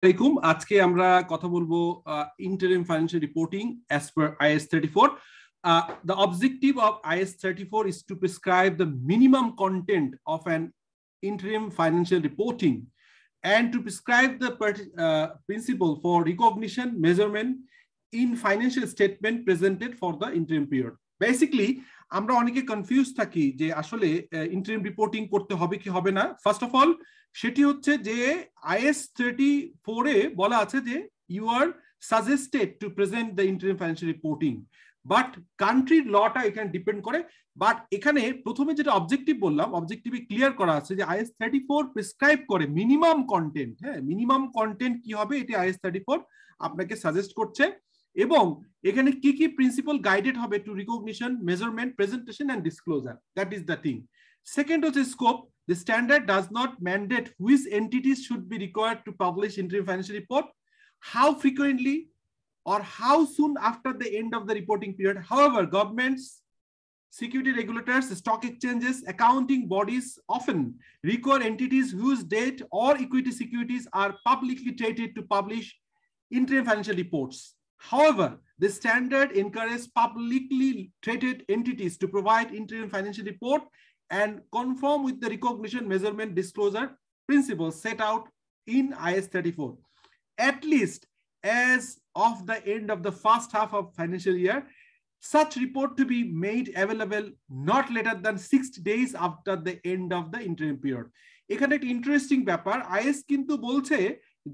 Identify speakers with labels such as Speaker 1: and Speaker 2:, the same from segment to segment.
Speaker 1: আসসালামু আলাইকুম। আজকে আমরা কথা বলবো interim financial reporting as per IAS-34. The objective of IAS-34 is to prescribe the minimum content of an interim financial reporting and to prescribe the principle for recognition measurement in financial statement presented for the interim period. Basically, আমরা অনেকে confuse থাকি যে আসলে interim reporting করতে হবে কি হবে না। ফার্স্ট অফ অল সেটি হচ্ছে যে IAS-34 এ বলা আছে যে you are suggested to present the interim financial reporting, but কান্ট্রির লটা এখানে ডিপেন্ড করে। বাট এখানে প্রথমে যেটা অবজেক্টিভ বললাম, অবজেক্টিভে ক্লিয়ার করা আছে যে IAS-34 প্রেসক্রাইব করে মিনিমাম কন্টেন্ট। হ্যাঁ, মিনিমাম কন্টেন্ট কি হবে এটি IAS-34 আপনাকে সাজেস্ট করছে, এবং এখানে কি কি প্রিন্সিপাল গাইডেড হবে to recognition, measurement, presentation and disclosure. That is the thing. Second হচ্ছে scope. The standard does not mandate which entities should be required to publish interim financial report, how frequently, or how soon after the end of the reporting period. However, governments, security regulators, stock exchanges, accounting bodies often require entities whose debt or equity securities are publicly traded to publish interim financial reports. However, the standard encourages publicly traded entities to provide interim financial report and conform with the recognition, measurement, disclosure principles set out in IAS-34. At least as of the end of the first half of financial year, such report to be made available not later than 6 days after the end of the interim period. এখানে একটা interesting ব্যাপার, is কিন্তু বলছে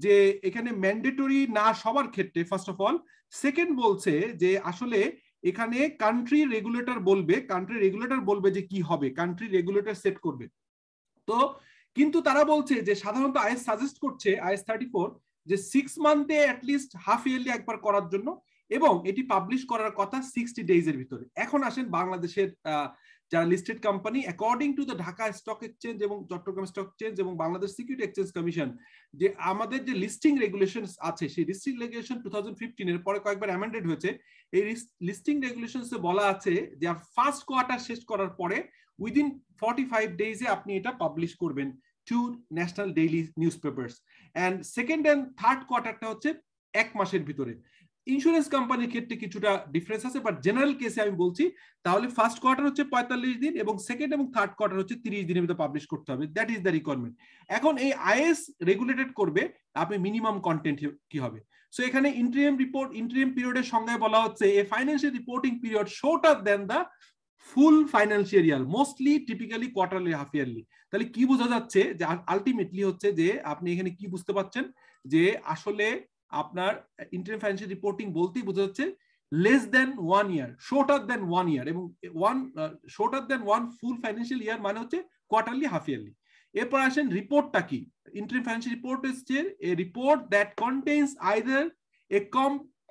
Speaker 1: যে এখানে mandatory না সবার ক্ষেত্রে ফার্স্ট অফ অল। সেকেন্ড বলছে যে আসলে এখানে কান্ট্রি রেগুলেটর বলবে যে কি হবে, কান্ট্রি রেগুলেটর সেট করবে। তো কিন্তু তারা বলছে যে সাধারণত আইএস সাজেস্ট করছে IAS-34 যে 6 মান্থে অ্যাটলিস্ট হাফ ইয়ারলি একবার করার জন্য, এবং এটি পাবলিশ করার কথা 60 ডেজ এর ভিতরে। এখন আসেন বাংলাদেশের যারা listed company, according to the Dhaka stock exchange এবং চট্টগ্রাম স্টক এক্সচেঞ্জ এবং বাংলাদেশ সিকিউরিটি এক্সচেঞ্জ কমিশন, যে আমাদের যে লিস্টিং রেগুলেশনস আছে সেই লিস্টিং রেগুলেশন 2015 এর পরে কয়েকবার অ্যামেন্ডেড হয়েছে। এই লিস্টিং রেগুলেশনসে বলা আছে যে ফার্স্ট কোয়ার্টার শেষ করার পরে উইদিন 45 ডেজে আপনি এটা পাবলিশ করবেন to national daily newspapers, and second and third কোয়ার্টারটা হচ্ছে 1 মাসের ভিতরে। ইন্স্যুরেন্স কোম্পানির ক্ষেত্রে কিছুটা ডিফারেন্স আছে, বাট জেনারেল কেসে আমি বলছি তাহলে ফার্স্ট কোয়ার্টার হচ্ছে 45 দিন এবং সেকেন্ড এবং থার্ড কোয়ার্টার হচ্ছে 30 দিনের ভিতরে পাবলিশ করতে হবে। That is the requirement. এখন এই আইএস রেগুলেটেড করবে আপনি মিনিমাম কন্টেন্ট কি হবে। সো এখানে ইন্টারিম পিরিয়ডের সংজ্ঞায় বলা হচ্ছে a financial reporting period shorter than the full financial year, mostly typically quarterly, half yearly. তাহলে কি বোঝা যাচ্ছে যে আলটিমেটলি হচ্ছে যে আপনি এখানে কি বুঝতে পারছেন যে আসলে আপনার ইন্টারিম ফাইন্যান্সিয়াল রিপোর্টিং বলতেই বোঝা যাচ্ছে লেস দেন 1 ইয়ার, শর্টার দেন 1 ইয়ার, এবং শর্টার দেন 1 ফুল ফাইন্যান্সিয়াল ইয়ার মানে হচ্ছে কোয়ার্টারলি, হাফ ইয়ারলি। এরপর আসেন রিপোর্টটা কি। ইন্টারিম ফাইন্যান্সিয়াল রিপোর্ট হচ্ছে এ report that contains either A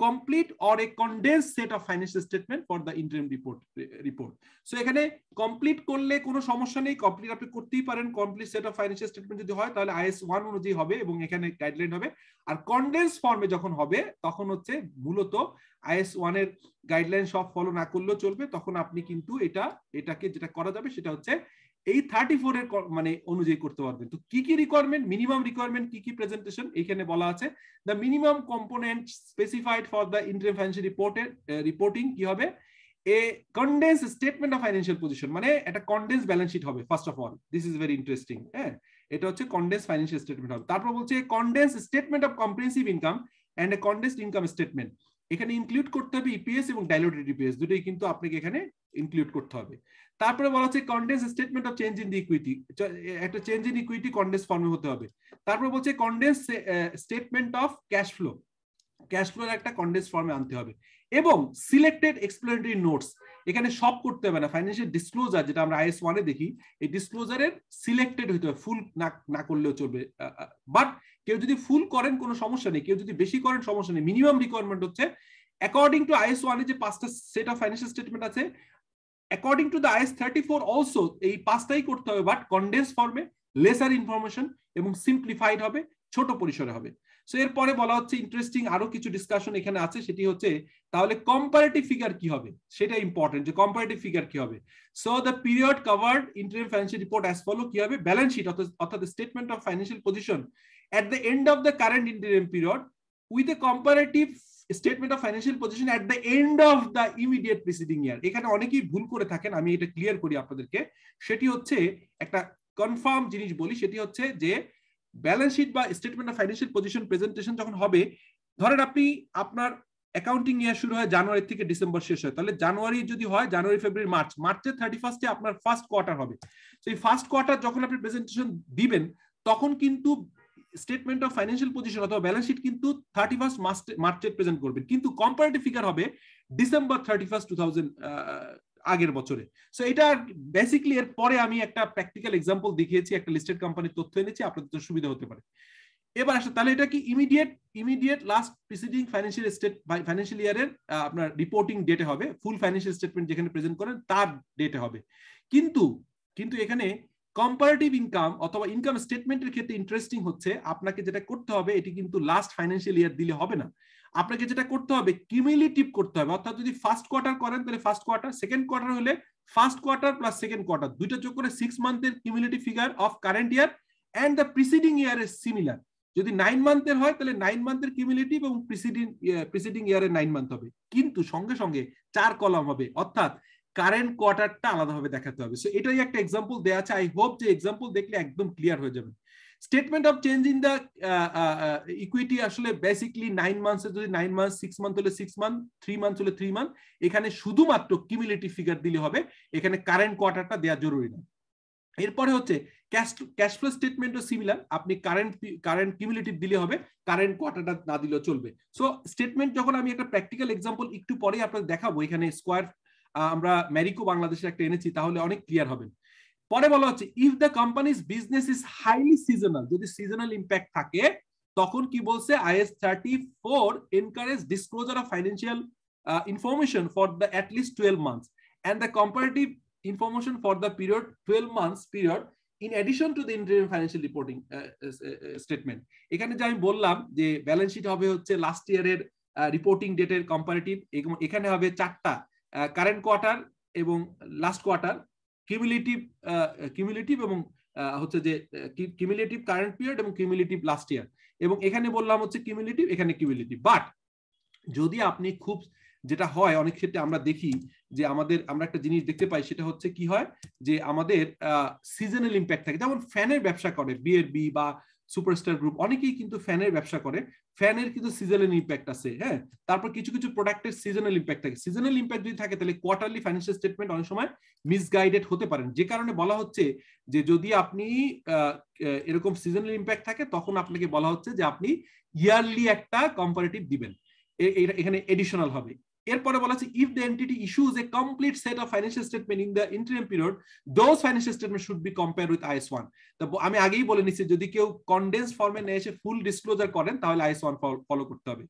Speaker 1: complete or a condensed set of financial statement for the interim report. So এখানে কমপ্লিট করলে কোনো সমস্যা নেই, কমপ্লিট আপনি করতেই পারেন। Complete set of financial statement যদি হয় তাহলে IAS-1 অনুযায়ী হবে এবং এখানে গাইডলাইন হবে। আর কনডেন্স ফর্মে যখন হবে তখন হচ্ছে মূলত IAS-1 এর গাইডলাইন সব ফলো না করলেও চলবে, তখন আপনি কিন্তু এটাকে যেটা করা যাবে সেটা হচ্ছে এই 34 এর মানে অনুযায়ী করতে পারবেন। তো কি কি রিকোয়ারমেন্ট, মিনিমাম রিকোয়ারমেন্ট কি কি প্রেজেন্টেশন এখানে বলা আছে। The minimum component specified for the interim financial reporting কি হবে, a condense statement of financial position, মানে একটা কনডেন্স ব্যালেন্স শিট হবে। First of all this is very interesting. হ্যাঁ, এটা হচ্ছে কনডেন্স ফাইন্যান্সিয়াল স্টেটমেন্ট হবে। তারপর বলছে condense statement of comprehensive income and a condensed income statement. এখানে ইনক্লুড করতে হবে ইপিএস এবং ডাইলুটেড ইপিএস, দুটোই কিন্তু আপনাকে এখানে ইনক্লুড করতে হবে। তারপরে বলা হচ্ছে condensed statement of change in the equity, একটা চেঞ্জ ইন ইকুইটি কনডেন্স ফর্মে হতে হবে। তারপর বলছে condense statement of cash flow একটা কনডেন্স ফর্মে আনতে হবে, এবং সিলেক্টেড এক্সপ্লেনেটরি নোটস। এখানে সব করতে হবে না, ফাইন্যান্সিয়াল ডিসক্লোজার যেটা আমরা IAS-1 এ দেখি এই ডিসক্লোজারের সিলেক্টেড হইতে হবে, ফুল না করলেও চলবে। বাট কেউ যদি ফুল করেন কোনো সমস্যা নেই, কেউ যদি বেশি করেন সমস্যা নেই। মিনিমাম রিকোয়ারমেন্ট হচ্ছে অ্যাকর্ডিং টু IAS-1 এ যে 5টা সেট অফ ফাইন্যান্সিয়াল স্টেটমেন্ট আছে, according to the IAS-34 also এই 5টাই করতে হবে, বাট কনডেন্স ফর্মে, লেসার ইনফরমেশন এবং সিম্পলিফাইড হবে, ছোট পরিসরে হবে। সো এরপরে বলা হচ্ছে ইন্টারেস্টিং আরো কিছু ডিসকাশন এখানে আছে, সেটি হচ্ছে তাহলে কম্পারেটিভ ফিগার কি হবে, সেটা ইম্পর্টেন্ট যে কম্পারেটিভ ফিগার কি হবে। So the period covered interim financial report as follow কি হবে, ব্যালেন্স শিট অর্থাৎ statement of financial position at the end of the current interim period with a comparative statement of financial position at the end of the immediate preceding year. এখানে অনেকেই ভুল করে থাকেন, আমি এটা ক্লিয়ার করি আপনাদেরকে। সেটি হচ্ছে একটা কনফার্ম জিনিস বলি, সেটি হচ্ছে যে ব্যালেন্স শিট বা statement of financial position presentation যখন হবে, ধরেন আপনি আপনার অ্যাকাউন্টিং ইয়ার শুরু হয় জানুয়ারি থেকে ডিসেম্বর শেষ হয়, তাহলে জানুয়ারি যদি হয় জানুয়ারি ফেব্রুয়ারি মার্চ, মার্চের 31 আপনার ফার্স্ট কোয়ার্টার হবে। তো এই ফার্স্ট কোয়ার্টার যখন আপনি প্রেজেন্টেশন দিবেন তখন কিন্তু স্টেটমেন্ট অফ ফাইন্যান্সিয়াল পজিশন অথবা ব্যালেন্স শিট কিন্তু 31 মার্চে প্রেজেন্ট করবেন, কিন্তু কম্পারেটিভ ফিগার হবে ডিসেম্বর 31, 2000 আগের বছরে। সো এটা বেসিক্যালি এর পরে আমি একটা প্র্যাকটিক্যাল এক্সাম্পল দেখিয়েছি, একটা লিস্টেড কোম্পানির তথ্য এনেছি, আপনাদের তো সুবিধা হতে পারে। এবার আসলে তাহলে এটা কি ইমিডিয়েট লাস্ট প্রিসিডিং ফাইন্যান্সিয়াল ইয়ারের আপনার রিপোর্টিং ডেটে হবে, ফুল ফাইন্যান্সিয়াল স্টেটমেন্ট যেখানে প্রেজেন্ট করেন তার ডেটে হবে। কিন্তু এখানে কম্পারেটিভ ইনকাম অথবা ইনকাম স্টেটমেন্টের ক্ষেত্রে ইন্টারেস্টিং হচ্ছে আপনাকে যেটা করতে হবে, এটি কিন্তু লাস্ট ফাইন্যান্সিয়াল ইয়ার দিলে হবে না, আপনাকে যেটা করতে হবে কিউমুলেটিভ করতে হবে। অর্থাৎ যদি ফার্স্ট কোয়ার্টার করেন তাহলে ফার্স্ট কোয়ার্টার, সেকেন্ড কোয়ার্টার হলে first quarter plus second quarter দুইটা যোগ করে 6 মান্থের cumulative figure of current year and the preceding year is similar. যদি 9 মান্থের হয় তাহলে 9 মান্থের কিউমুলেটিভ এবং প্রিসিডিং ইয়ারের 9 মান্থ হবে, কিন্তু সঙ্গে সঙ্গে 4 কলাম হবে, অর্থাৎ কারেন্ট কোয়ার্টারটা আলাদাভাবে দেখাতে হবে। সো এটাই একটা এক্সাম্পল দেয়া আছে, আই হোপ যে এক্সাম্পল দেখলে একদম ক্লিয়ার হয়ে যাবে। Statement of change in the equity আসলে বেসিক্যালি 9 মান্থস, যদি 9 মান্থ, 6 মান্থ হলে 6 মান্থ, 3 মান্থ হলে 3 মান্থ, এখানে শুধুমাত্র কিউমুলেটিভ ফিগার দিলে হবে, এখানে কারেন্ট কোয়ার্টারটা দেওয়া জরুরি না। এরপরে হচ্ছে ক্যাশ ফ্লো স্টেটমেন্টও সিমিলার, আপনি কারেন্ট কিউমুলেটিভ দিলে হবে, কারেন্ট কোয়ার্টারটা না দিলেও চলবে। সো স্টেটমেন্ট যখন আমি একটা প্র্যাকটিক্যাল এক্সাম্পল একটু পরে আপনাদের দেখাবো, এখানে স্কয়ার আমরা ম্যারিকো বাংলাদেশের একটা এনেছি, তাহলে অনেক ক্লিয়ার হবেন। পরে বলা হচ্ছে if the companies business is highly seasonal, যদি সিজনাল ইম্প্যাক্ট থাকে তখন কি বলছে, IAS-34 encourage disclosure of financial information for the at least 12 months and the comparative information for the period 12 months period in addition to the interim financial reporting statement. এখানে যে আমি বললাম যে ব্যালেন্স শিট হবে হচ্ছে লাস্ট ইয়ারের reporting ডেটের comparative, এখানে হবে 4টা কারেন্ট কোয়ার্টার এবং লাস্ট কোয়ার্টার, কিউমুলেটিভ এবং হচ্ছে যে কিউমুলেটিভ কারেন্ট পিরিয়ড এবং কিউমুলেটিভ লাস্ট ইয়ার, এবং এখানে বললাম হচ্ছে কিউমুলেটিভ, এখানে কিউমুলেটিভ। বাট যদি আপনি খুব, যেটা হয় অনেক ক্ষেত্রে আমরা দেখি যে আমরা একটা জিনিস দেখতে পাই, সেটা হচ্ছে কি হয় যে আমাদের সিজনাল ইম্প্যাক্ট থাকে, যেমন ফ্যানের ব্যবসা করে বিআরবি বা সুপারস্টার গ্রুপ, অনেকেই কিন্তু ফ্যানের ব্যবসা করে, ফ্যানের কিন্তু সিজনাল ইম্প্যাক্ট আছে। হ্যাঁ, তারপর কিছু প্রোডাক্টের সিজনাল ইম্প্যাক্ট থাকে। সিজনাল ইম্প্যাক্ট যদি থাকে তাহলে কোয়ার্টারলি ফাইন্যান্সিয়াল স্টেটমেন্ট অনেক সময় মিসগাইডেড হতে পারেন, যে কারণে বলা হচ্ছে যে যদি আপনি এরকম সিজনাল ইম্প্যাক্ট থাকে তখন আপনাকে বলা হচ্ছে যে আপনি ইয়ারলি একটা কম্পারেটিভ দিবেন, এখানে এডিশনাল হবে। এরপরে বলা আছে if the entity issues a complete set of financial statement in the interim period, those financial statements should be compared with IAS-1. তো আমি আগেই বলে নিচ্ছি, যদি কেউ কনডেন্স ফর্মে নিয়ে এসে ফুল ডিসক্লোজার করেন তাহলে IAS-1 ফলো করতে হবে।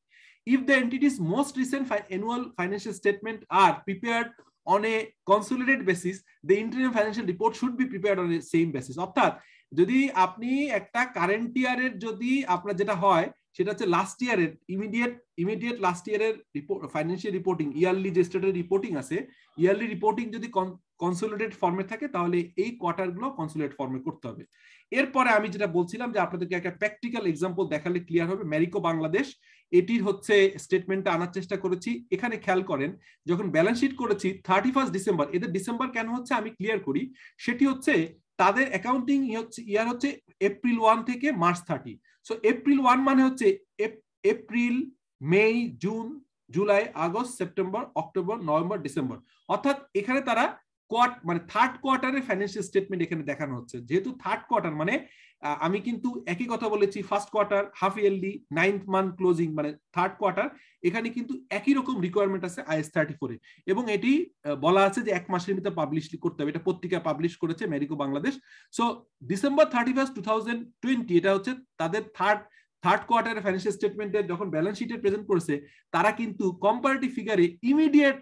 Speaker 1: if the entity's most recent annual financial statement are prepared on a consolidated basis, the interim financial report should be prepared on the same basis. অর্থাৎ যদি আপনি একটা কারেন্ট ইয়ারের, যদি আপনার যেটা হয় সেটা হচ্ছে লাস্ট ইয়ারের ইমিডিয়েট লাস্ট ইয়ারের ফাইন্যান্সিয়াল রিপোর্টিং, ইয়ারলি যে স্টেটের রিপোর্টিং আছে, ইয়ারলি রিপোর্টিং যদি কনসোলিডেটেড ফর্মে থাকে তাহলে এই কোয়ার্টারগুলো কনসোলিডেট ফর্মে করতে হবে। এরপরে আমি যেটা বলছিলাম যে আপনাদেরকে একটা প্র্যাকটিক্যাল এক্সাম্পল দেখালে ক্লিয়ার হবে, ম্যারিকো বাংলাদেশ এটির হচ্ছে স্টেটমেন্টটা আনার চেষ্টা করেছি। এখানে খেয়াল করেন, যখন ব্যালেন্স শিট করেছি 31 ডিসেম্বর, এদের ডিসেম্বর কেন হচ্ছে আমি ক্লিয়ার করি, সেটি হচ্ছে তাদের অ্যাকাউন্টিং ইয়ার হচ্ছে এপ্রিল 1 থেকে মার্চ 30। সো এপ্রিল 1 মানে হচ্ছে April, May, June, July, August, September, October, November, December, অর্থাৎ এখানে তারা মানে থার্ড কোয়ার্টারের ফাইন্যান্সিয়াল স্টেটমেন্ট এখানে দেখানো হচ্ছে। যেহেতু থার্ড কোয়ার্টার মানে আমি কিন্তু একই কথা বলেছি, first quarter, half yearly, 9th month closing, মানে থার্ড কোয়ার্টার, এখানে কিন্তু একই রকম রিকোয়ারমেন্ট আছে IAS-34 এ, এবং এটি বলা আছে যে 1 মাসের ভিতরে পাবলিশ করতে হবে। এটা পত্রিকা পাবলিশ করেছে ম্যারিকো বাংলাদেশ। সো ডিসেম্বর 31, 2020 এটা হচ্ছে তাদের থার্ড কোয়ার্টারের ফাইন্যান্সিয়াল স্টেটমেন্টের যখন ব্যালেন্স শিটে প্রেজেন্ট করেছে, তারা কিন্তু কম্পারেটিভ ফিগারে immediate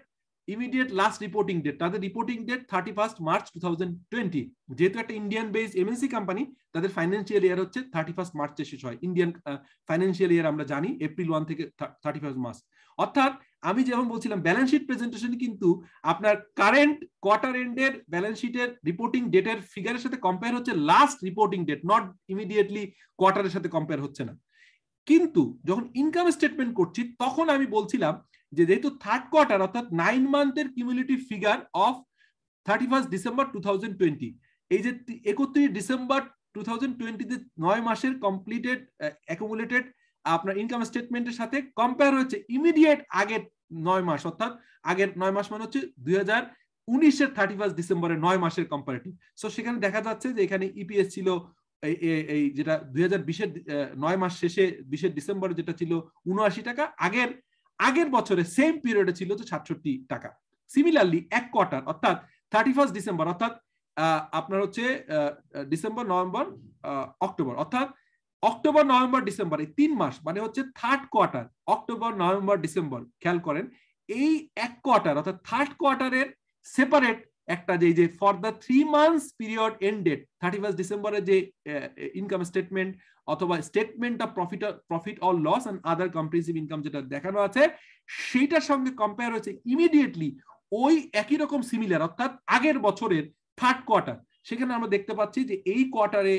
Speaker 1: immediate last reporting date, তাদের রিপোর্টিং ডেট 31 মার্চ 2020। যেহেতু একটা ইন্ডিয়ান বেসড এমএনসি কোম্পানি, তাদের ফাইন্যান্সিয়াল ইয়ার হচ্ছে 31 মার্চে শেষ হয়। ইন্ডিয়ান ফাইন্যান্সিয়াল ইয়ার আমরা জানি এপ্রিল 1 থেকে 31 মার্চ। অর্থাৎ আমি যেমন বলছিলাম ব্যালেন্স শিট প্রেজেন্টেশন কিন্তু আপনার কারেন্ট কোয়ার্টার এন্ডের ব্যালেন্স শিটের রিপোর্টিং ডেটের ফিগারের সাথে কম্পেয়ার হচ্ছে last reporting date, not immediately কোয়ার্টারের সাথে কম্পেয়ার হচ্ছে না। কিন্তু যখন ইনকাম স্টেটমেন্ট করছি তখন আমি বলছিলাম যে যেহেতু থার্ড কোয়ার্টার অর্থাৎ 9 মান্থের কিউমুলেটিভ ফিগার অফ 31 ডিসেম্বর 2020, এই যে 31 ডিসেম্বর 2020 তে 9 মাসের কমপ্লিটেড অ্যাকুমুলেটেড আপনার ইনকাম স্টেটমেন্টের সাথে কম্পেয়ার হচ্ছে ইমিডিয়েট আগের 9 মাস, অর্থাৎ আগের 9 মাস মানে হচ্ছে 2019 এর 31 ডিসেম্বরের 9 মাসের কম্পারেটিভ। সো সেখানে দেখা যাচ্ছে যে এখানে ইপিএস ছিল এই যেটা 2020 এর 9 মাস শেষে 20 ডিসেম্বরে যেটা ছিল 79 টাকা, আগের বছরে সেম পিরিয়ডে ছিল 67 টাকা। সিমিলারলি এক কোয়ার্টার অর্থাৎ 31 ডিসেম্বর অর্থাৎ আপনার হচ্ছে ডিসেম্বর, নভেম্বর, অক্টোবর, অর্থাৎ অক্টোবর, নভেম্বর, ডিসেম্বর এই 3 মাস মানে হচ্ছে third quarter, October, November, December. খেয়াল করেন এই এক কোয়ার্টার অর্থাৎ থার্ড কোয়ার্টারের সেপারেট একটা যে for the 3 months period ended 31 ডিসেম্বরে যে ইনকাম স্টেটমেন্ট অথবা statement of profit or loss and other comprehensive income যেটা দেখানো আছে সেইটার সঙ্গে কম্পেয়ার হচ্ছে ইমিডিয়েটলি ওই একই রকম সিমিলার অর্থাৎ আগের বছরের থার্ড কোয়ার্টার। সেখানে আমরা দেখতে পাচ্ছি যে এই কোয়ার্টারে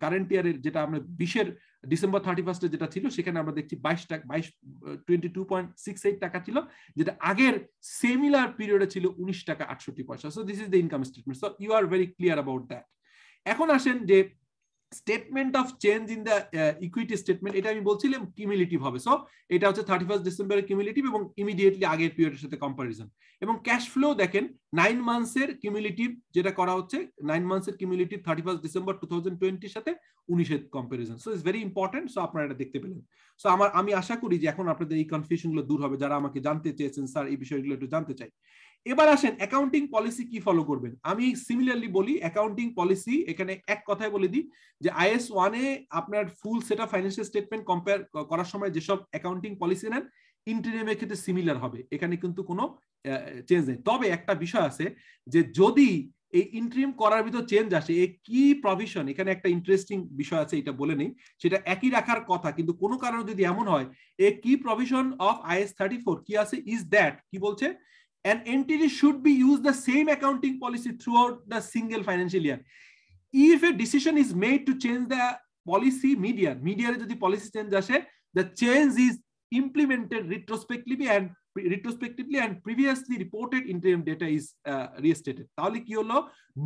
Speaker 1: কারেন্ট ইয়ারের যেটা আমরা 20 ডিসেম্বর 31 যেটা ছিল সেখানে আমরা দেখছি 22.68 টাকা ছিল, যেটা আগের সিমিলার পিরিয়ডে ছিল 19 টাকা 68 পয়সা। So this is the income statement. So you are very clear about that. এখন আসেন যে statement of change in the equity statement, এটা আমি বলছিলাম কিউমুলেটিভ হবে। সো এটা হচ্ছে 31 ডিসেম্বরের কিউমুলেটিভ এবং ইমিডিয়েটলি আগের পিরিয়ডের সাথে কম্পারিজন। এবং ক্যাশ ফ্লো দেখেন 9 মান্থসের কিউমুলেটিভ যেটা করা হচ্ছে 9 মান্থসের কিউমুলেটিভ 31 ডিসেম্বর 2020 এর সাথে 19 এর comparison. So it's very important. So আপনারা এটা দেখতে পেলেন। সো আমি আশা করি যে এখন আপনাদের এই কনফিউশনগুলো দূর হবে, যারা আমাকে জানতে চেয়েছেন স্যার এই বিষয়গুলো একটু জানতে চাই। এবার আসেন অ্যাকাউন্টিং পলিসি কি ফলো করবেন। আমি সিমিলারলি বলি অ্যাকাউন্টিং পলিসি এখানে এক কথায় বলে দিই যে IAS 1 এ আপনার full set of financial statement compare করার সময় যেসব অ্যাকাউন্টিং পলিসি নেন ইন্টারিমের ক্ষেত্রে সিমিলার হবে, এখানে কিন্তু কোনো চেঞ্জ নেই। তবে একটা বিষয় আছে যে যদি এই ইন্টারিম করার ভিতর চেঞ্জ আসে এই কি প্রভিশন, এখানে একটা ইন্টারেস্টিং বিষয় আছে এটা বলে নেই, সেটা একই রাখার কথা কিন্তু কোনো কারণে যদি এমন হয় এই কি প্রভিশন অফ IAS-34 কি আছে ইজ দ্যাট কি বলছে an entity should be used the same accounting policy throughout the single financial year. If a decision is made to change the policy mid-year যদি policy change আসে, the change is implemented retrospectively and previously reported interim data is restated. তাহলে কি হলো,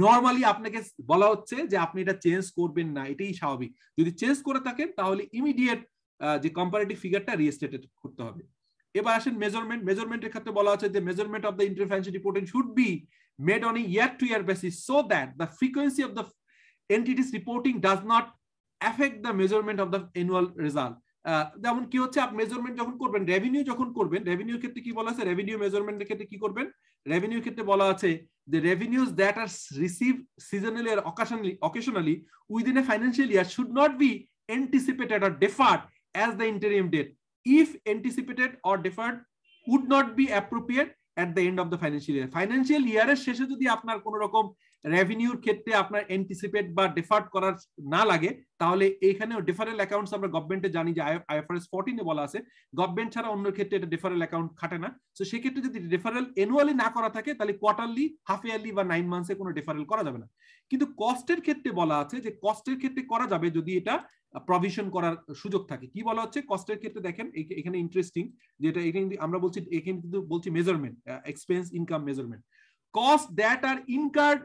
Speaker 1: normally আপনাকে বলা হচ্ছে যে আপনি এটা চেঞ্জ করবেন না, এটাই স্বাভাবিক। যদি চেঞ্জ করে থাকেন তাহলে ইমিডিয়েট যে কম্পারেটিভ ফিগারটা রিস্টেটেড করতে হবে। এবার আসেন মেজারমেন্টের ক্ষেত্রে বলা আছে যে measurement of the interim financial reporting should be made on a year to year basis so that the frequency of the entity's reporting does not affect the measurement of the annual result. যেমন কি হচ্ছে আপনি measurement যখন করবেন, রেভিনিউর ক্ষেত্রে কি বলা আছে, রেভিনিউ মেজারমেন্টের ক্ষেত্রে কি করবেন, রেভিনিউর ক্ষেত্রে বলা আছে the revenues that are received seasonally or occasionally within a financial year should not be anticipated or deferred as the interim date if anticipated or deferred would not be appropriate at the end of the financial year এর শেষে যদি আপনার কোন রকম রেভিনিউর ক্ষেত্রে আপনার anticipate বা deferred করার না লাগে তাহলে এখানেও ডিফারেল অ্যাকাউন্টস আমরা গভর্নমেন্টে জানি যে IFRS 14 এ বলা আছে গভর্নমেন্ট ছাড়া অন্য ক্ষেত্রে এটা ডিফারেল অ্যাকাউন্ট খাটে না। সো সেই ক্ষেত্রে যদি ডিফারেল অ্যানুয়ালি না করা থাকে তাহলে কোয়ার্টারলি, হাফ ইয়ারলি বা 9 মান্থসে কোনো ডিফারেল করা যাবে না। কিন্তু কস্টের ক্ষেত্রে বলা আছে যে কস্টের ক্ষেত্রে করা যাবে যদি এটা প্রভিশন করার সুযোগ থাকে। কি বলা হচ্ছে কস্টের ক্ষেত্রে দেখেন এখানে ইন্টারেস্টিং যেটা এখানে আমরা বলছি, এখানে কিন্তু বলছি measurement expense income measurement, cost that are incurred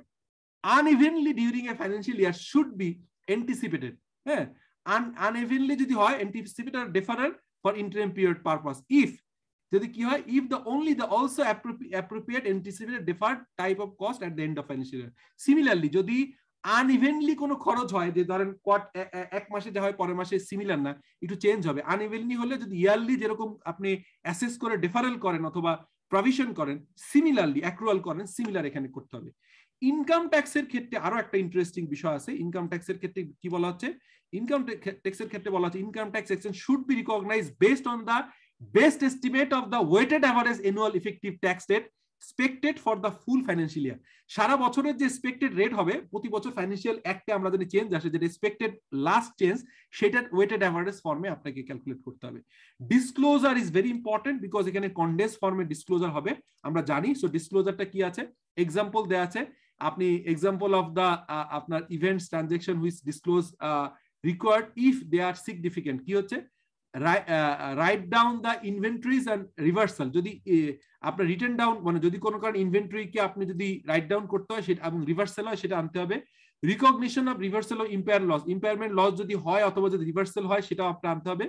Speaker 1: unevenly during a financial year should be anticipated. হ্যাঁ, unevenly যদি হয় anticipated or deferred for interim period purpose if যদি কি হয় if the only the also appropriate anticipated deferred type of cost at the end of financial year. Similarly যদি আনইভেনলি কোনো খরচ হয় যে ধরেন এক মাসে যা হয় পরের মাসে সিমিলার না, একটু চেঞ্জ হবে। আনইভেনলি হলে যদি ইয়ারলি যেরকম আপনি অ্যাসেস করে ডিফারেল করেন অথবা প্রভিশন করেন, সিমিলারলি অ্যাক্রুয়াল করেন, সিমিলার এখানে করতে হবে। ইনকাম ট্যাক্সের ক্ষেত্রে আরো একটা ইন্টারেস্টিং বিষয় আছে। ইনকাম ট্যাক্সের ক্ষেত্রে কি বলা হচ্ছে, ইনকাম ট্যাক্সের ক্ষেত্রে বলা হচ্ছে income tax expense should be recognised based on the best estimate of the weighted average annual effective tax rate expected for the full financial year সারা বছরের যে expected rate হবে প্রতি বছর ফাইন্যান্সিয়াল অ্যাক্টে আমরা যদি চেঞ্জ আসে যেটা expected last চেঞ্জ সেটার ওয়েটেড অ্যাভারেজ ফর্মে আপনাকে ক্যালকুলেট করতে হবে disclosure is very important because এখানে কন্ডেন্স ফর্মে ডিসক্লোজার হবে আমরা জানি সো ডিসক্লোজারটা কি আছে এক্সাম্পল দেয়া আছে আপনি এক্সাম্পল অফ দা আপনার events transaction which disclose required if they are significant কি হচ্ছে right down the inventories and reversal যদি আপনার রিটার্ন ডাউন মানে যদি কোনো কারণে ইনভেন্টরিকে আপনি যদি রাইট ডাউন করতে হয় সেটা এবং রিভার্সাল হয় সেটা আনতে হবে recognition of reversal of impairment loss যদি হয় অথবা যদি রিভার্সাল হয় সেটাও আপনার আনতে হবে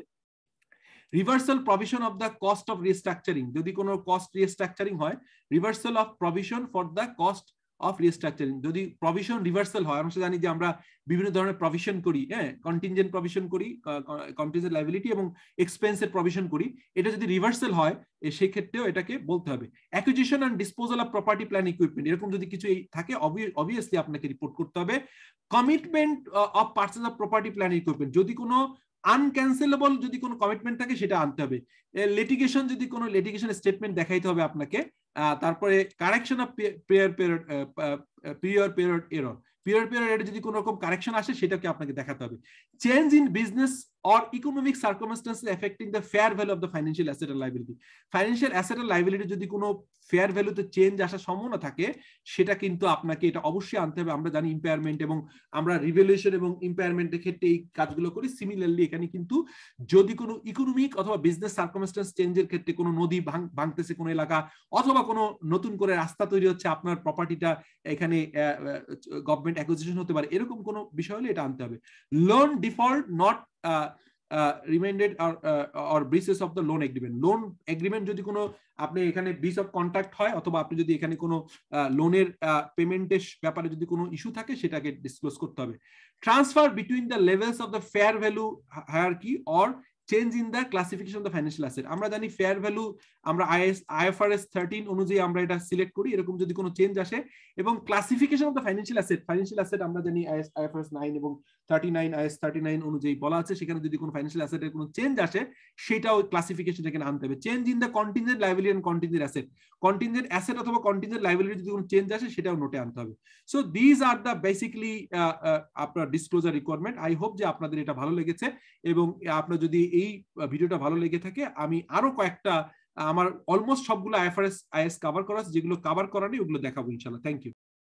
Speaker 1: reversal provision of the cost of restructuring যদি কোনো কস্ট রিস্ট্রাকচারিং হয় reversal of provision for the cost of restructuring যদি প্রভিশন রিভার্সাল হয় আমরা জানি যে আমরা বিভিন্ন ধরনের প্রভিশন করি হ্যাঁ কন্টিনজেন্ট প্রভিশন করি কন্টিনজেন্ট লায়াবিলিটি এবং এক্সপেন্সের প্রভিশন করি এটা যদি রিভার্সাল হয় সেই ক্ষেত্রেও এটাকে বলতে হবে acquisition and disposal of property plant equipment এরকম যদি কিছু থাকে অবভিয়াসলি আপনাকে রিপোর্ট করতে হবে commitment of purchase of property plant equipment যদি কোনো আনক্যান্সেলেবল যদি কোনো কমিটমেন্ট থাকে সেটা আনতে হবে লিটিগেশন যদি কোনো লিটিগেশন স্টেটমেন্ট দেখাইতে হবে আপনাকে তারপরে কারেকশন অফ পিরিয়ড এরর যদি কোনো রকম কারেকশন আসে সেটাকে আপনাকে দেখাতে হবে change in business or economic circumstances affecting the fair value of the financial asset and liability financial asset and liability যদি কোনো fair value তে চেঞ্জ আসার সম্ভাবনা থাকে সেটা কিন্তু আপনাকে এটা অবশ্যই আনতে হবে আমরা জানি ইম্পায়ারমেন্ট এবং আমরা রিভ্যালুয়েশন এবং ইম্পায়ারমেন্টের ক্ষেত্রে এই কাজগুলো করি সিমিলারলি এখানে কিন্তু যদি কোনো ইকোনমিক অথবা বিজনেস সার্কামস্টেন্স চেঞ্জের ক্ষেত্রে কোনো নদী ভাঙতেছে কোনো এলাকা অথবা কোনো নতুন করে রাস্তা তৈরি হচ্ছে আপনার প্রপার্টিটা এখানে গভর্নমেন্ট অ্যাকুইজিশন হতে পারে এরকম কোনো বিষয় হলে এটা আনতে হবে loan default not reminded or breaches of the loan agreement যদি কোনো আপনি এখানে ব্রিচ অফ কন্ট্রাক্ট হয় অথবা আপনি যদি এখানে কোনো লোনের পেমেন্টের ব্যাপারে যদি কোনো ইস্যু থাকে সেটাকে ডিসক্লোজ করতে হবে transfer between the levels of the fair value hierarchy or change in the classification of the financial asset আমরা জানি ফেয়ার ভ্যালু আমরা IFRS 13 অনুযায়ী আমরা এটা সিলেক্ট করি এরকম যদি কোনো চেঞ্জ আসে এবং classification of the financial asset আমরা জানি IFRS 9 এবং 39 IAS 39 অনুযায়ী বলা আছে সেখানে যদি কোনো ফাইন্যান্সিয়াল অ্যাসেটের কোনো চেঞ্জ আসে সেটাও ক্লাসিফিকেশন এখানে আনতে হবে change in the contingent liability and contingent asset অথবা কন্টিনজেন্ট লায়াবিলিটি যদি কোনো চেঞ্জ আসে সেটাও নোটে আনতে হবে so this are the basically আপনার ডিসক্লোজার রিকোয়ারমেন্ট আই হোপ যে আপনাদের এটা ভালো লেগেছে এবং আপনার যদি এই ভিডিওটা ভালো লেগে থাকে আমি আরো কয়েকটা আমার অলমোস্ট সবগুলো IAS কভার করা আছে যেগুলো কভার করা নেই ওগুলো দেখাবো ইনশাআল্লাহ থ্যাংক ইউ